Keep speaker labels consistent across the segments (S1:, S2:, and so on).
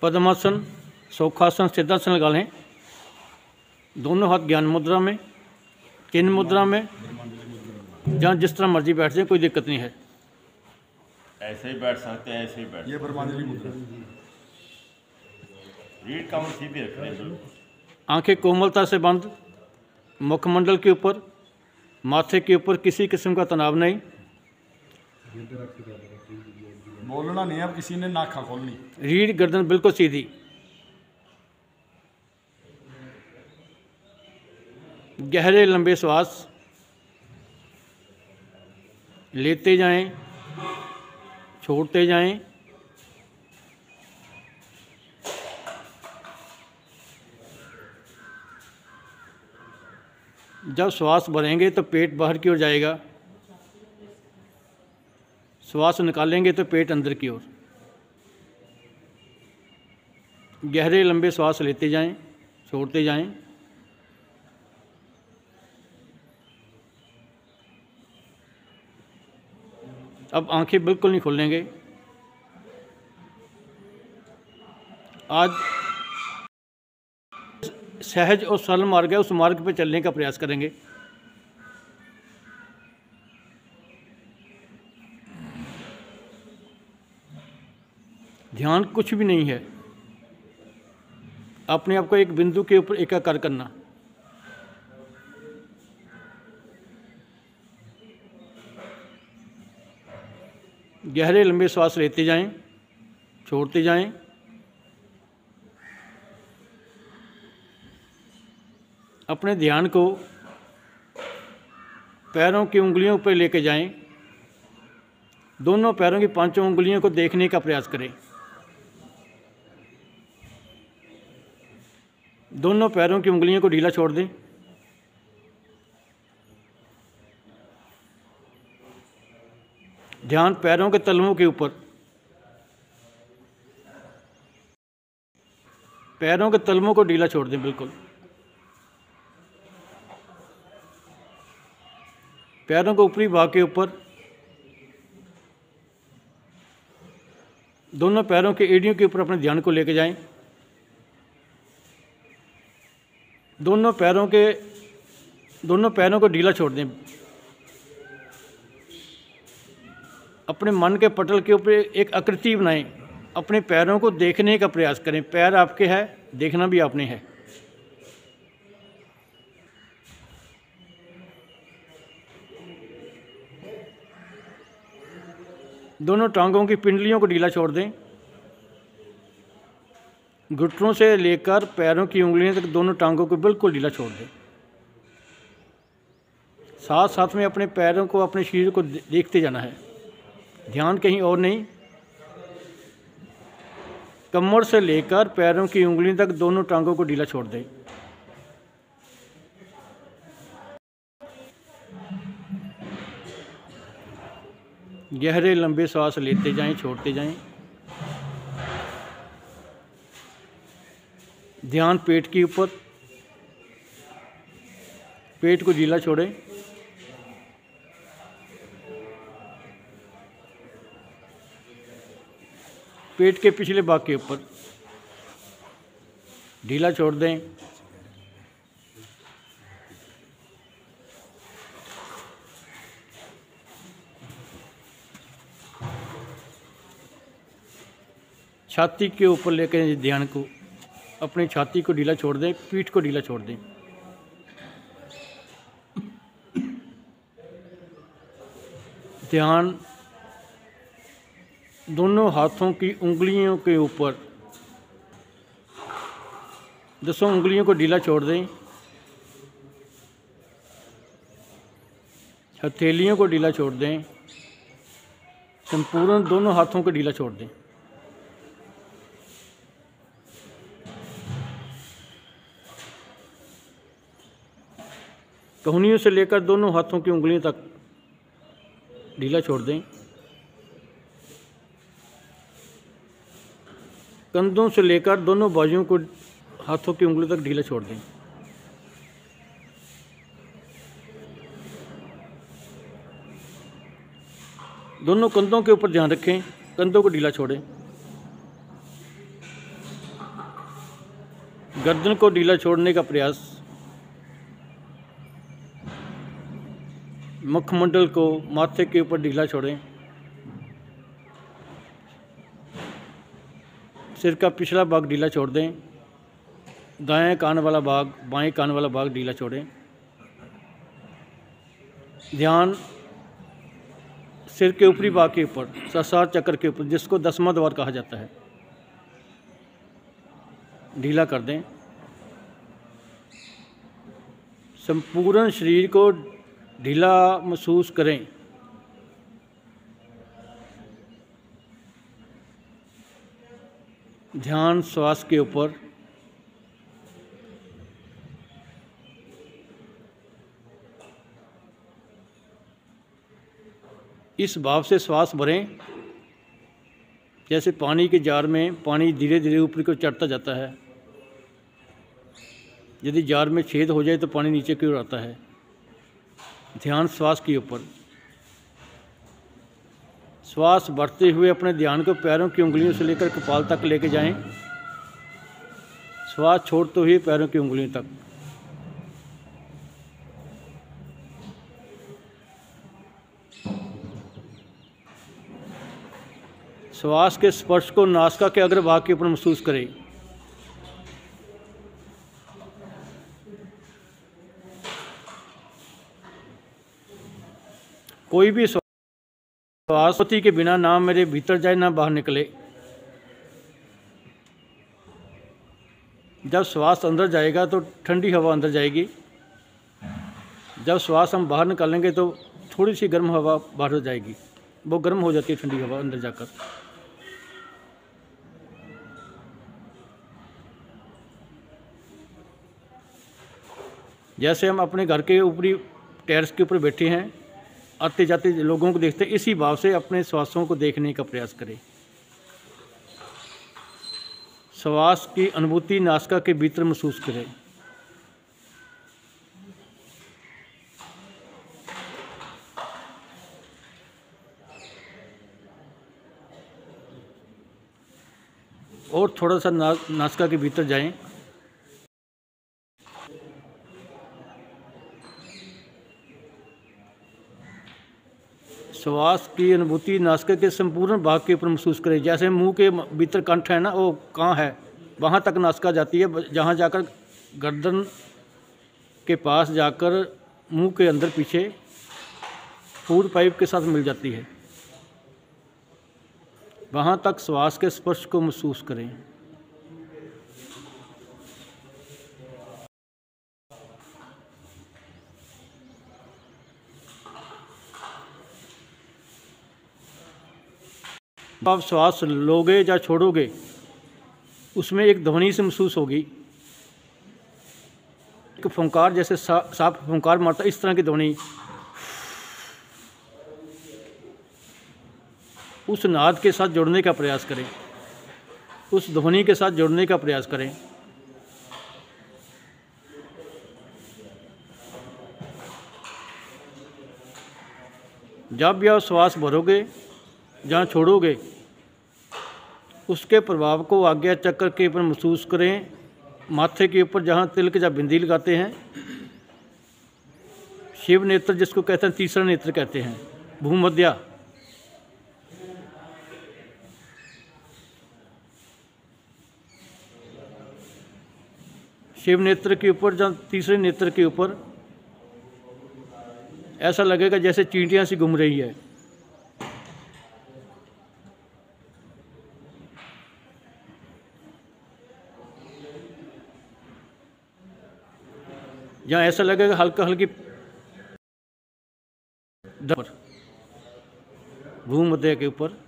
S1: पद्मासन, सुखासन, सिद्धासन लगा लें। दोनों हाथ ज्ञान मुद्रा में, चिन्ह मुद्रा में, जहाँ जिस तरह मर्जी बैठ जाए, कोई दिक्कत नहीं है।
S2: ऐसे ही बैठ सकते हैं, ऐसे ही बैठ।
S3: ये ब्रह्मांडली मुद्रा।
S2: रीढ़ कमर सीधी रख लें।
S1: आंखें कोमलता से बंद, मुखमंडल के ऊपर, माथे के ऊपर किसी किस्म का तनाव नहीं।
S3: बोलना नहीं है, अब किसी ने नाक खोलनी।
S1: रीढ़ गर्दन बिल्कुल सीधी। गहरे लंबे श्वास लेते जाएं, छोड़ते जाएं। जब श्वास भरेंगे तो पेट बाहर की ओर जाएगा, श्वास निकालेंगे तो पेट अंदर की ओर। गहरे लंबे श्वास लेते जाएं, छोड़ते जाएं। अब आंखें बिल्कुल नहीं खोलेंगे। आज सहज और सरल मार्ग है, उस मार्ग पे चलने का प्रयास करेंगे। ध्यान कुछ भी नहीं है, अपने आप को एक बिंदु के ऊपर एकाकार करना। गहरे लंबे श्वास लेते जाएं, छोड़ते जाएं। अपने ध्यान को पैरों की उंगलियों पर लेके जाएं। दोनों पैरों की पांचों उंगलियों को देखने का प्रयास करें। दोनों पैरों की उंगलियों को ढीला छोड़ दें। ध्यान पैरों के तलवों के ऊपर, पैरों के तलवों को ढीला छोड़ दें बिल्कुल। पैरों को ऊपरी भाग के ऊपर, दोनों पैरों के एड़ियों के ऊपर अपने ध्यान को लेके जाएं। दोनों पैरों को ढीला छोड़ दें। अपने मन के पटल के ऊपर एक आकृति बनाएं। अपने पैरों को देखने का प्रयास करें। पैर आपके है, देखना भी आपने है। दोनों टांगों की पिंडलियों को ढीला छोड़ दें। घुटनों से लेकर पैरों की उंगलियों तक दोनों टांगों को बिल्कुल ढीला छोड़ दें। साथ साथ में अपने पैरों को, अपने शरीर को देखते जाना है, ध्यान कहीं और नहीं। कमर से लेकर पैरों की उंगलियों तक दोनों टांगों को ढीला छोड़ दें। गहरे लंबे सांस लेते जाएं, छोड़ते जाएं। ध्यान पेट के ऊपर, पेट को ढीला छोड़ें। पेट के पिछले भाग के ऊपर ढीला छोड़ दें। छाती के ऊपर लेकर ध्यान को, अपनी छाती को ढीला छोड़ दें, पीठ को ढीला छोड़ दें। ध्यान दोनों हाथों की उंगलियों के ऊपर, 10 उंगलियों को ढीला छोड़ दें। हथेलियों को ढीला छोड़ दें। संपूर्ण दोनों हाथों को ढीला छोड़ दें। कहुनियों से लेकर दोनों हाथों की उंगलियों तक ढीला छोड़ दें। कंधों से लेकर दोनों बाजुओं को हाथों की उंगलियों तक ढीला छोड़ दें। दोनों कंधों के ऊपर ध्यान रखें, कंधों को ढीला छोड़ें। गर्दन को ढीला छोड़ने का प्रयास, मुखमंडल को माथे के ऊपर ढीला छोड़ें। सिर का पिछला भाग ढीला छोड़ दें। दाएं कान वाला भाग, बाएं कान वाला भाग ढीला छोड़ें। ध्यान सिर के ऊपरी भाग के ऊपर, सहस्रार चक्र के ऊपर, जिसको 10वां द्वार कहा जाता है, ढीला कर दें। संपूर्ण शरीर को ढीला महसूस करें। ध्यान श्वास के ऊपर। इस भाव से श्वास भरें जैसे पानी के जार में पानी धीरे धीरे ऊपर को चढ़ता जाता है। यदि जार में छेद हो जाए तो पानी नीचे की ओर आता है। ध्यान श्वास के ऊपर। श्वास बढ़ते हुए अपने ध्यान को पैरों की उंगलियों से लेकर कपाल तक लेके जाएं। श्वास छोड़ते हुए पैरों की उंगलियों तक। श्वास के स्पर्श को नासिका के अग्रभाग के ऊपर महसूस करें। कोई भी श्वास के बिना ना मेरे भीतर जाए ना बाहर निकले। जब श्वास अंदर जाएगा तो ठंडी हवा अंदर जाएगी। जब श्वास हम बाहर निकालेंगे तो थोड़ी सी गर्म हवा बाहर हो जाएगी। वो गर्म हो जाती है ठंडी हवा अंदर जाकर। जैसे हम अपने घर के ऊपरी टेरेस के ऊपर बैठे हैं, आते जाते लोगों को देखते हैं, इसी भाव से अपने श्वासों को देखने का प्रयास करें। श्वास की अनुभूति नासिका के भीतर महसूस करें। और थोड़ा सा नासिका के भीतर जाएं। श्वास की अनुभूति नासिका के संपूर्ण भाग के ऊपर महसूस करें। जैसे मुंह के भीतर कंठ है ना, वो कहाँ है, वहाँ तक नासिका जाती है, जहाँ जाकर गर्दन के पास जाकर मुंह के अंदर पीछे फूड पाइप के साथ मिल जाती है। वहाँ तक श्वास के स्पर्श को महसूस करें। आप श्वास लोगे या छोड़ोगे, उसमें एक ध्वनि से महसूस होगी। एक फुंकार, जैसे सांप फुंकार मारता, इस तरह की ध्वनि। उस नाद के साथ जुड़ने का प्रयास करें। उस ध्वनि के साथ जुड़ने का प्रयास करें। जब भी आप श्वास भरोगे, जहाँ छोड़ोगे, उसके प्रभाव को आज्ञा चक्र के ऊपर महसूस करें। माथे के ऊपर जहाँ तिलक या बिंदी लगाते हैं, शिव नेत्र जिसको कहते हैं, तीसरा नेत्र कहते हैं, भूमध्या। शिव नेत्र के ऊपर, जहाँ तीसरे नेत्र के ऊपर ऐसा लगेगा जैसे चींटियाँ सी घूम रही है। यहाँ ऐसा लगेगा हल्का हल्की भूमध्य के ऊपर।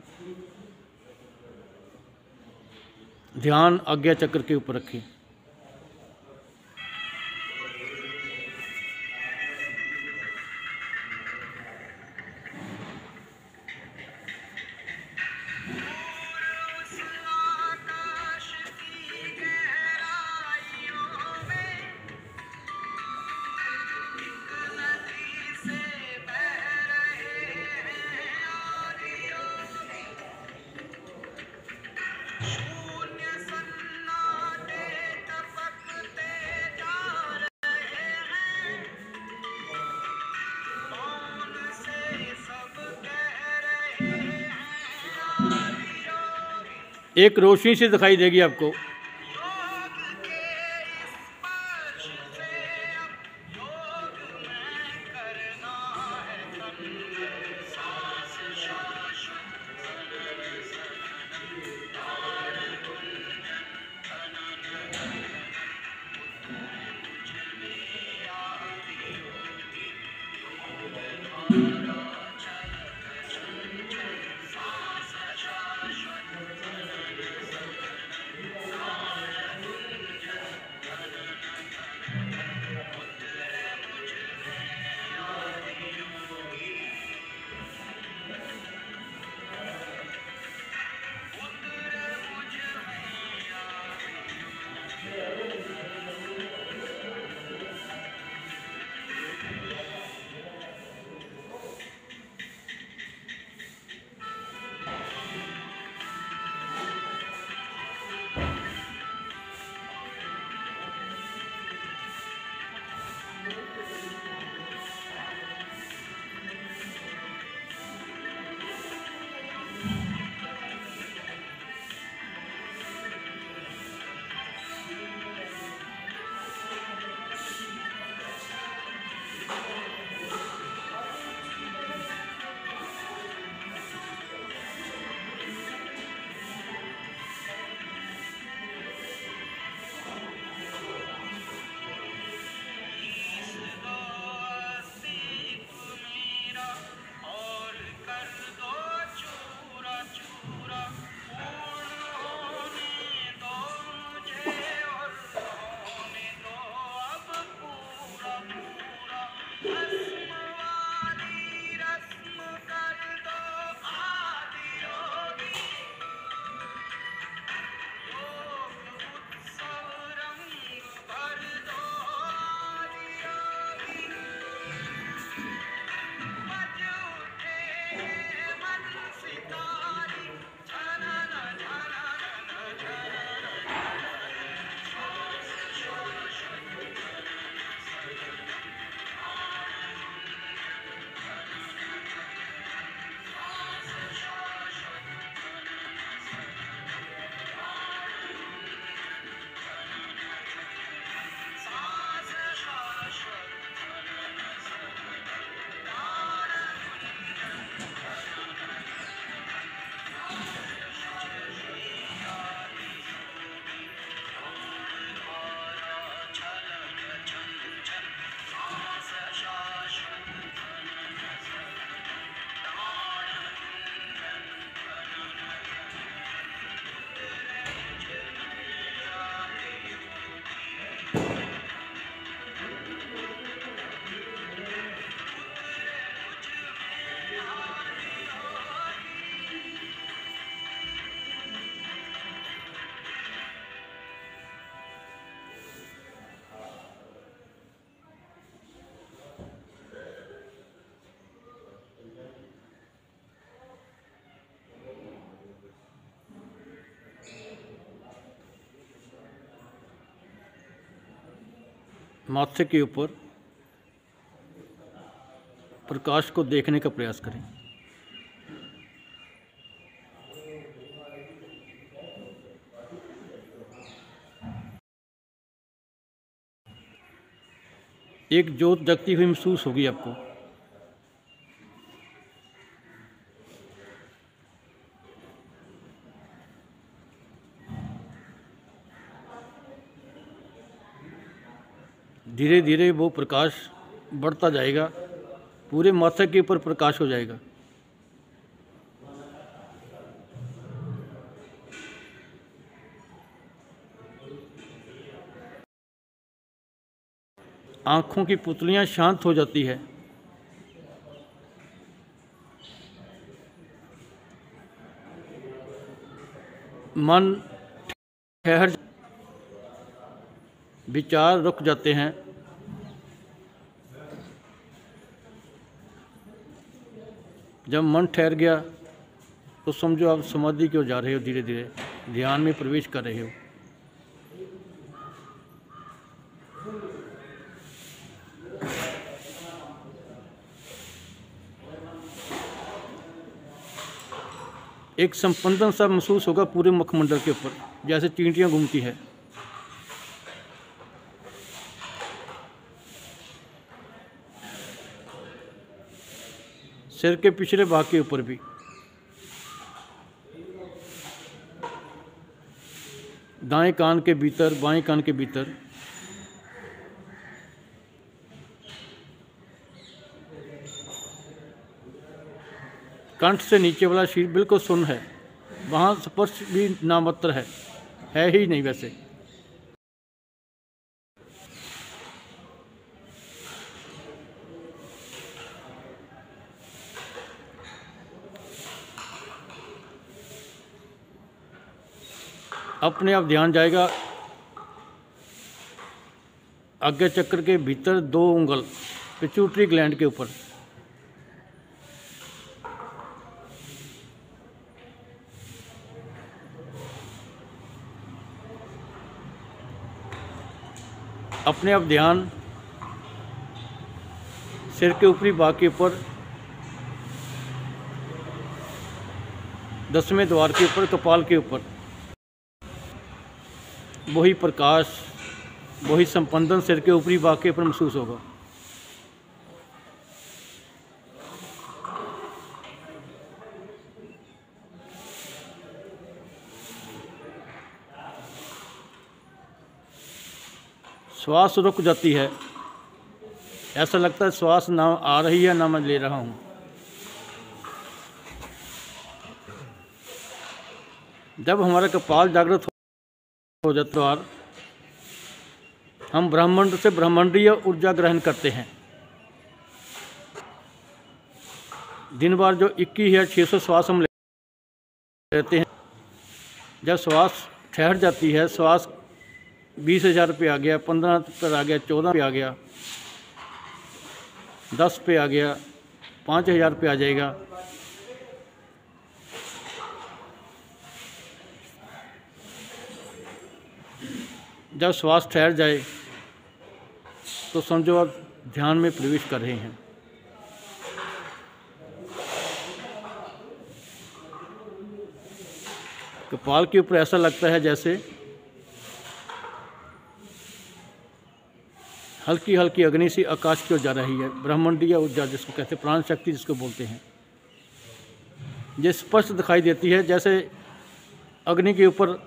S1: ध्यान आज्ञा चक्र के ऊपर रखें। एक रोशनी सी दिखाई देगी आपको। माथे के ऊपर प्रकाश को देखने का प्रयास करें। एक ज्योत जगती हुई महसूस होगी आपको। धीरे धीरे वो प्रकाश बढ़ता जाएगा, पूरे माथे के ऊपर प्रकाश हो जाएगा। आँखों की पुतलियाँ शांत हो जाती है। मन ठहर, विचार रुक जाते हैं। जब मन ठहर गया तो समझो आप समाधि की ओर जा रहे हो, धीरे धीरे ध्यान में प्रवेश कर रहे हो। एक संपंदन सा महसूस होगा पूरे मुखमंडल के ऊपर, जैसे चींटियाँ घूमती है। सिर के पिछले भाग के ऊपर भी, दाएं कान के भीतर, बाएं कान के भीतर, कंठ से नीचे वाला शरीर बिल्कुल सुन्न है, वहाँ स्पर्श भी नामात्र है ही नहीं वैसे। अपने आप ध्यान जाएगा आज्ञा चक्र के भीतर 2 उंगल पिट्यूटरी ग्लैंड के ऊपर। अपने आप ध्यान सिर के ऊपरी भाग के ऊपर 10वें द्वार के ऊपर, कपाल के ऊपर। वही प्रकाश, वही संपंदन सिर के ऊपरी भाग के ऊपर महसूस होगा। श्वास रुक जाती है, ऐसा लगता है श्वास ना आ रही है ना मैं ले रहा हूँ। जब हमारा कपाल जागृत हो जाता है, हम ब्रह्मांड से ब्रह्मांडीय ऊर्जा ग्रहण करते हैं। दिन भर जो 21,600 श्वास हम लेते हैं, जब श्वास ठहर जाती है, श्वास 20,000 पे आ गया, 15 पर आ गया, 14 पे आ गया, 10 पे आ गया, 5,000 पे आ जाएगा। जब श्वास ठहर जाए तो समझो आप ध्यान में प्रवेश कर रहे हैं। कपाल के ऊपर ऐसा लगता है जैसे हल्की हल्की अग्नि सी आकाश की ओर जा रही है, ब्रह्मांडीय ऊर्जा जिसको कहते हैं, प्राण शक्ति जिसको बोलते हैं। ये स्पष्ट दिखाई देती है जैसे अग्नि के ऊपर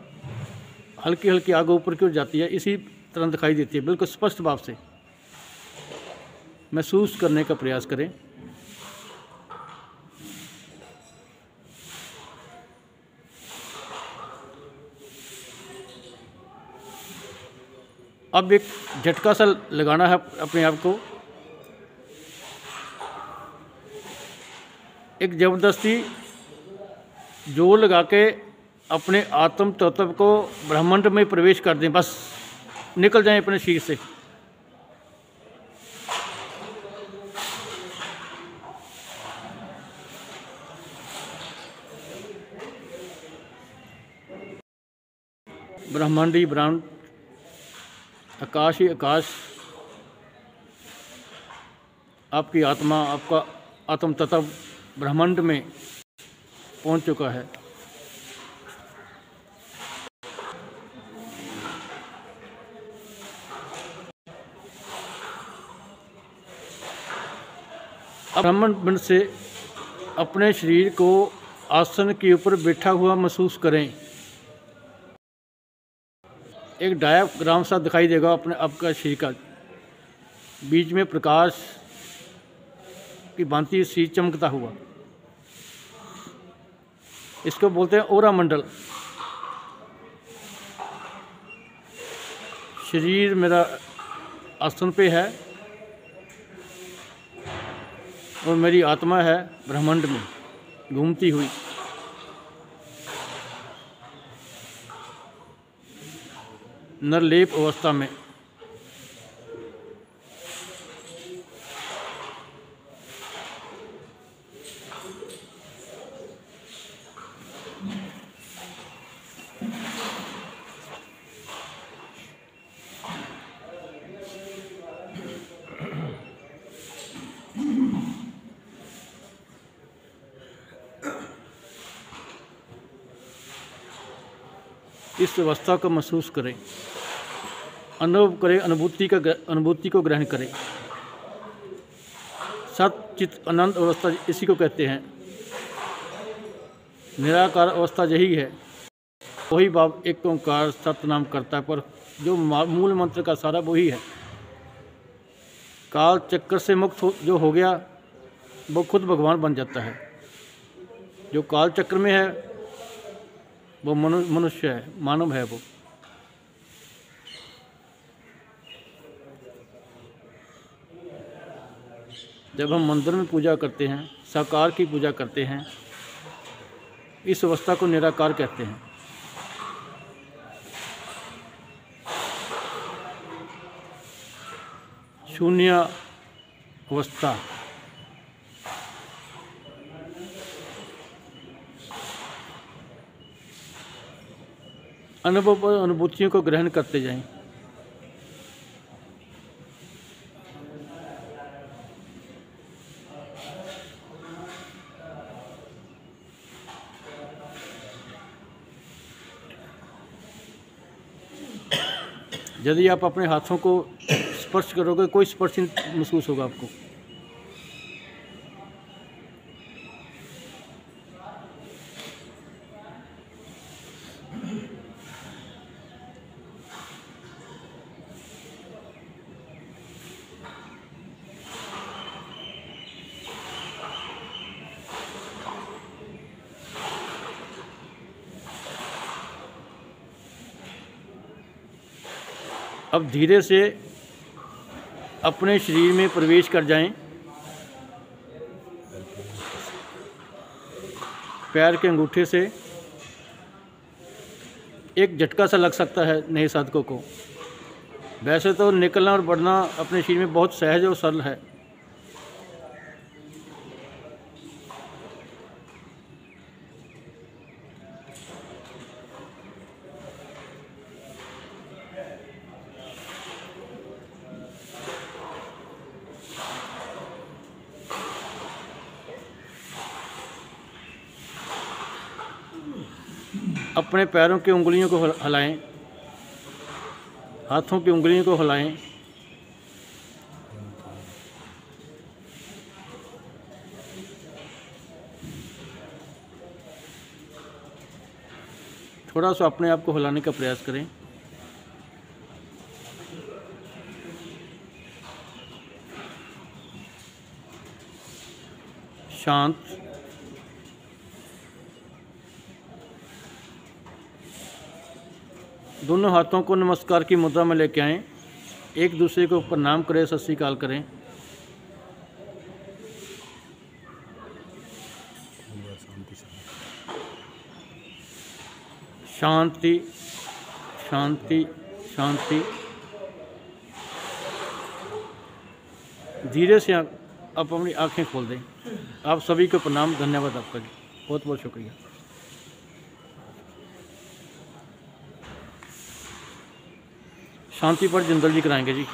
S1: हल्की हल्की आग ऊपर की ओर जाती है, इसी तरह दिखाई देती है, बिल्कुल स्पष्ट भाव से महसूस करने का प्रयास करें। अब एक झटका सा लगाना है अपने आप को, एक जबरदस्ती जोर लगा के अपने आत्म तत्व को ब्रह्मांड में प्रवेश कर दें, बस निकल जाएं अपने शरीर से। ब्रह्मांडी ब्रह्मांड, आकाश ही आकाश, आपकी आत्मा, आपका आत्म तत्व ब्रह्मांड में पहुंच चुका है। अब ब्रह्मांड से अपने शरीर को आसन के ऊपर बैठा हुआ महसूस करें। एक डायाग्राम सा दिखाई देगा अपने आपका शरीर का, बीच में प्रकाश की भांति सी चमकता हुआ, इसको बोलते हैं ओरा मंडल। शरीर मेरा आसन पे है और मेरी आत्मा है ब्रह्मांड में घूमती हुई। निर्लेप अवस्था में। इस अवस्था को महसूस करें, अनुभव करें, अनुभूति को ग्रहण करें। सत चित आनंद अवस्था इसी को कहते हैं। निराकार अवस्था यही है। वही भाव एक ओंकार सतनाम करता है, पर जो मूल मंत्र का सारा वही है। काल चक्र से मुक्त जो हो गया वो खुद भगवान बन जाता है। जो काल चक्र में है वो मनुष्य है, मानव है वो। जब हम मंदिर में पूजा करते हैं, साकार की पूजा करते हैं, इस अवस्था को निराकार कहते हैं। शून्य अवस्था, अनुभव और अनुभूतियों को ग्रहण करते जाएं। यदि आप अपने हाथों को स्पर्श करोगे, कोई स्पर्श नहीं महसूस होगा आपको। अब धीरे से अपने शरीर में प्रवेश कर जाएं। पैर के अंगूठे से एक झटका सा लग सकता है नए साधकों को। वैसे तो निकलना और बढ़ना अपने शरीर में बहुत सहज और सरल है। अपने पैरों की उंगलियों को हिलाएं, हाथों की उंगलियों को हिलाएं। थोड़ा सा अपने आप को हिलाने का प्रयास करें। शांत, दोनों हाथों को नमस्कार की मुद्रा में लेके आएं। एक दूसरे को प्रणाम करें, सत श्री अकाल करें। शांति शांति शांति। धीरे से आप अपनी आंखें खोल दें। आप सभी को प्रणाम, धन्यवाद आपका जी, बहुत बहुत शुक्रिया। शांति पर जिंदल जी कराएंगे जी।